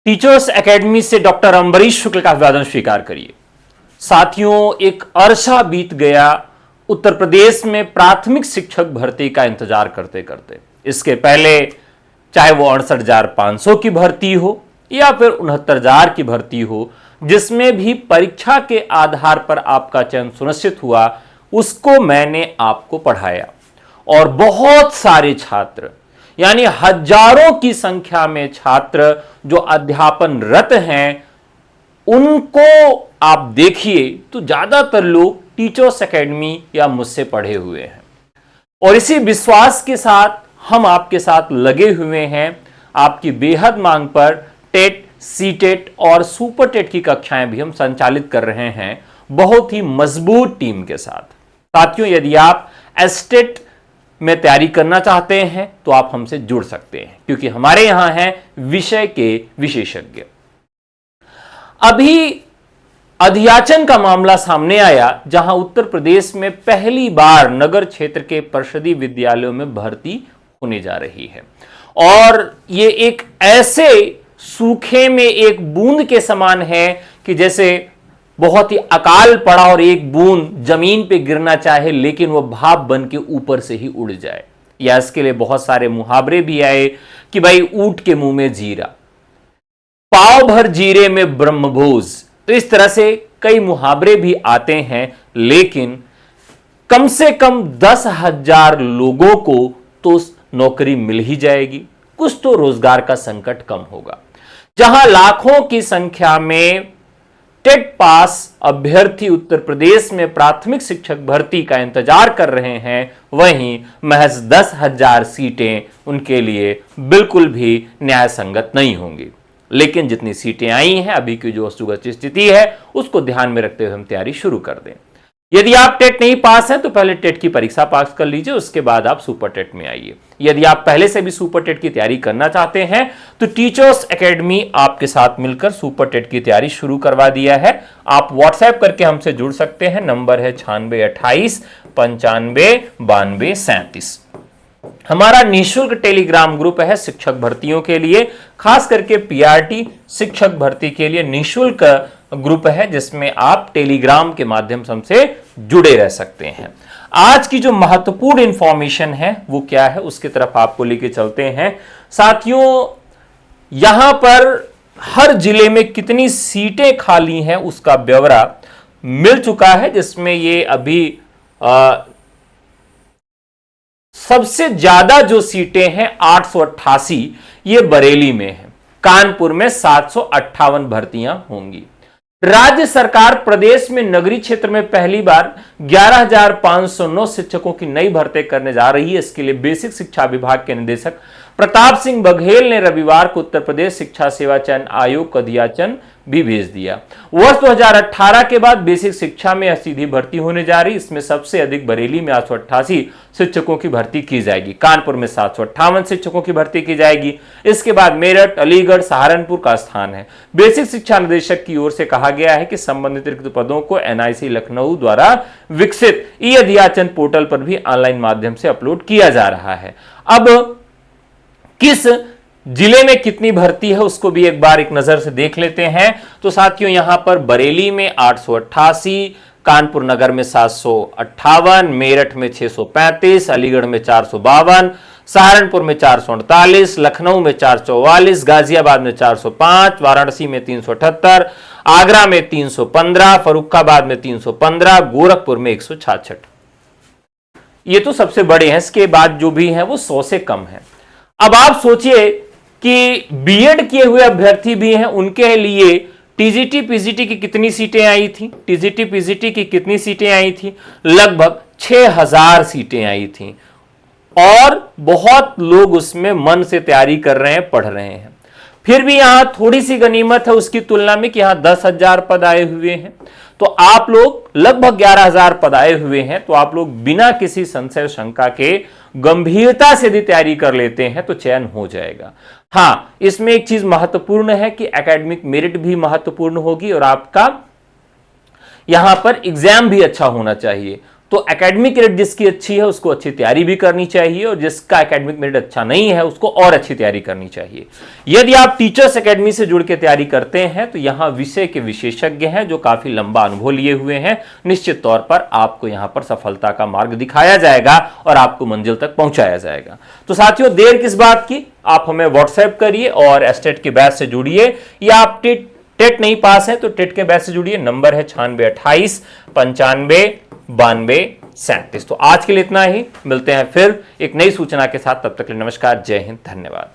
Teachers academy से doctor Ambarish शुक्ल का अभिवादन स्वीकार करिए। साथियों, एक अरसा बीत गया उत्तर प्रदेश में प्राथमिक शिक्षक भर्ती का इंतजार करते करते। इसके पहले चाहे वो 68,500 की भर्ती हो या फिर 69,000 की भर्ती हो, जिसमें भी परीक्षा के आधार पर आपका चयन सुनिश्चित हुआ, उसको मैंने आपको पढ़ाया और बहुत सारे छात्र यानी हजारों की संख्या में छात्र जो अध्यापनरत हैं, उनको आप देखिए तो ज्यादातर लोग टीचर्स एकेडमी या मुझसे पढ़े हुए हैं और इसी विश्वास के साथ हम आपके साथ लगे हुए हैं। आपकी बेहद मांग पर टेट, सीटेट और सुपर टेट की कक्षाएं भी हम संचालित कर रहे हैं बहुत ही मजबूत टीम के साथ। साथियों, यदि आप एस्टेट में तैयारी करना चाहते हैं तो आप हमसे जुड़ सकते हैं, क्योंकि हमारे यहां हैं विषय के विशेषज्ञ। अभी अध्याचन का मामला सामने आया, जहां उत्तर प्रदेश में पहली बार नगर क्षेत्र के परिषदीय विद्यालयों में भर्ती होने जा रही है और ये एक ऐसे सूखे में एक बूंद के समान है कि जैसे बहुत ही अकाल पड़ा और एक बूंद जमीन पे गिरना चाहे लेकिन वह भाप बन के ऊपर से ही उड़ जाए। या इसके लिए बहुत सारे मुहावरे भी आए कि भाई ऊंट के मुंह में जीरा, पाव भर जीरे में ब्रह्मभोज। तो इस तरह से कई मुहावरे भी आते हैं, लेकिन कम से कम 10,000 लोगों को तो नौकरी मिल ही जाएगी, कुछ तो रोजगार का संकट कम होगा। जहां लाखों की संख्या में टेट पास अभ्यर्थी उत्तर प्रदेश में प्राथमिक शिक्षक भर्ती का इंतजार कर रहे हैं, वहीं महज 10,000 सीटें उनके लिए बिल्कुल भी न्याय संगत नहीं होंगी। लेकिन जितनी सीटें आई हैं, अभी की जो वस्तुगत स्थिति है उसको ध्यान में रखते हुए हम तैयारी शुरू कर दें। यदि आप टेट नहीं पास हैं तो पहले टेट की परीक्षा पास कर लीजिए, उसके बाद आप सुपर टेट में आइए। यदि आप पहले से भी सुपर टेट की तैयारी करना चाहते हैं तो टीचर्स एकेडमी आपके साथ मिलकर सुपर टेट की तैयारी शुरू करवा दिया है। आप व्हाट्सएप करके हमसे जुड़ सकते हैं। नंबर है 9628 95 92 37। हमारा निःशुल्क टेलीग्राम ग्रुप है शिक्षक भर्तियों के लिए, खास करके पीआरटी शिक्षक भर्ती के लिए निःशुल्क ग्रुप है, जिसमें आप टेलीग्राम के माध्यम से हमसे जुड़े रह सकते हैं। आज की जो महत्वपूर्ण इंफॉर्मेशन है वो क्या है, उसकी तरफ आपको लेके चलते हैं। साथियों, यहां पर हर जिले में कितनी सीटें खाली हैं उसका ब्यौरा मिल चुका है, जिसमें ये अभी सबसे ज्यादा जो सीटें हैं 888, ये बरेली में है। कानपुर में 758 भर्तियां होंगी। राज्य सरकार प्रदेश में नगरीय क्षेत्र में पहली बार 11,509 शिक्षकों की नई भर्ती करने जा रही है। इसके लिए बेसिक शिक्षा विभाग के निदेशक प्रताप सिंह बघेल ने रविवार को उत्तर प्रदेश शिक्षा सेवा चयन आयोग का अध्याचन भी भेज दिया। वर्ष 2018 के बाद बेसिक शिक्षा में सीधी भर्ती होने जा रही। इसमें सबसे अधिक बरेली में 888 शिक्षकों की भर्ती की जाएगी। कानपुर में 758 शिक्षकों की भर्ती की जाएगी। इसके बाद मेरठ, अलीगढ़, सहारनपुर का स्थान है। बेसिक शिक्षा निदेशक की ओर से कहा गया है कि संबंधित रिक्त पदों को एनआईसी लखनऊ द्वारा विकसित ई अध्याचन पोर्टल पर भी ऑनलाइन माध्यम से अपलोड किया जा रहा है। अब किस जिले में कितनी भर्ती है उसको भी एक बार एक नजर से देख लेते हैं। तो साथियों, यहां पर बरेली में 888, कानपुर नगर में 758, मेरठ में 635, अलीगढ़ में 452, सहारनपुर में 448, लखनऊ में 444, गाजियाबाद में 405, वाराणसी में 378, आगरा में 315, फर्रुखाबाद में 315, गोरखपुर में 166। ये तो सबसे बड़े हैं। इसके बाद जो भी हैं वो 100 से कम है। अब आप सोचिए कि बीएड किए हुए अभ्यर्थी भी हैं, उनके लिए टीजीटी पीजीटी की कितनी सीटें आई थी, टीजीटी पीजीटी की कितनी सीटें आई थी? लगभग 6,000 सीटें आई थी और बहुत लोग उसमें मन से तैयारी कर रहे हैं, पढ़ रहे हैं। फिर भी यहां थोड़ी सी गनीमत है उसकी तुलना में कि यहां 10,000 पद आए हुए हैं, तो आप लोग लगभग 11,000 पद आए हुए हैं, तो आप लोग बिना किसी संशय शंका के गंभीरता से यदि तैयारी कर लेते हैं तो चयन हो जाएगा। हां, इसमें एक चीज महत्वपूर्ण है कि एकेडमिक मेरिट भी महत्वपूर्ण होगी और आपका यहां पर एग्जाम भी अच्छा होना चाहिए। तो एकेडमिक मेरिट जिसकी अच्छी है उसको अच्छी तैयारी भी करनी चाहिए, और जिसका एकेडमिक मेरिट अच्छा नहीं है उसको और अच्छी तैयारी करनी चाहिए। यदि आप टीचर्स एकेडमी से जुड़ के तैयारी करते हैं तो यहां विषय के विशेषज्ञ हैं जो काफी लंबा अनुभव लिए हुए हैं। निश्चित तौर पर आपको यहां पर सफलता का मार्ग दिखाया जाएगा और आपको मंजिल तक पहुंचाया जाएगा। तो साथियों, देर किस बात की, आप हमें व्हाट्सएप करिए और एस्टेट के बैच से जुड़िए, या आप टेट नहीं पास है तो टेट के बैच से जुड़िए। नंबर है 9628959237। तो आज के लिए इतना ही, मिलते हैं फिर एक नई सूचना के साथ। तब तक के लिए नमस्कार, जय हिंद, धन्यवाद।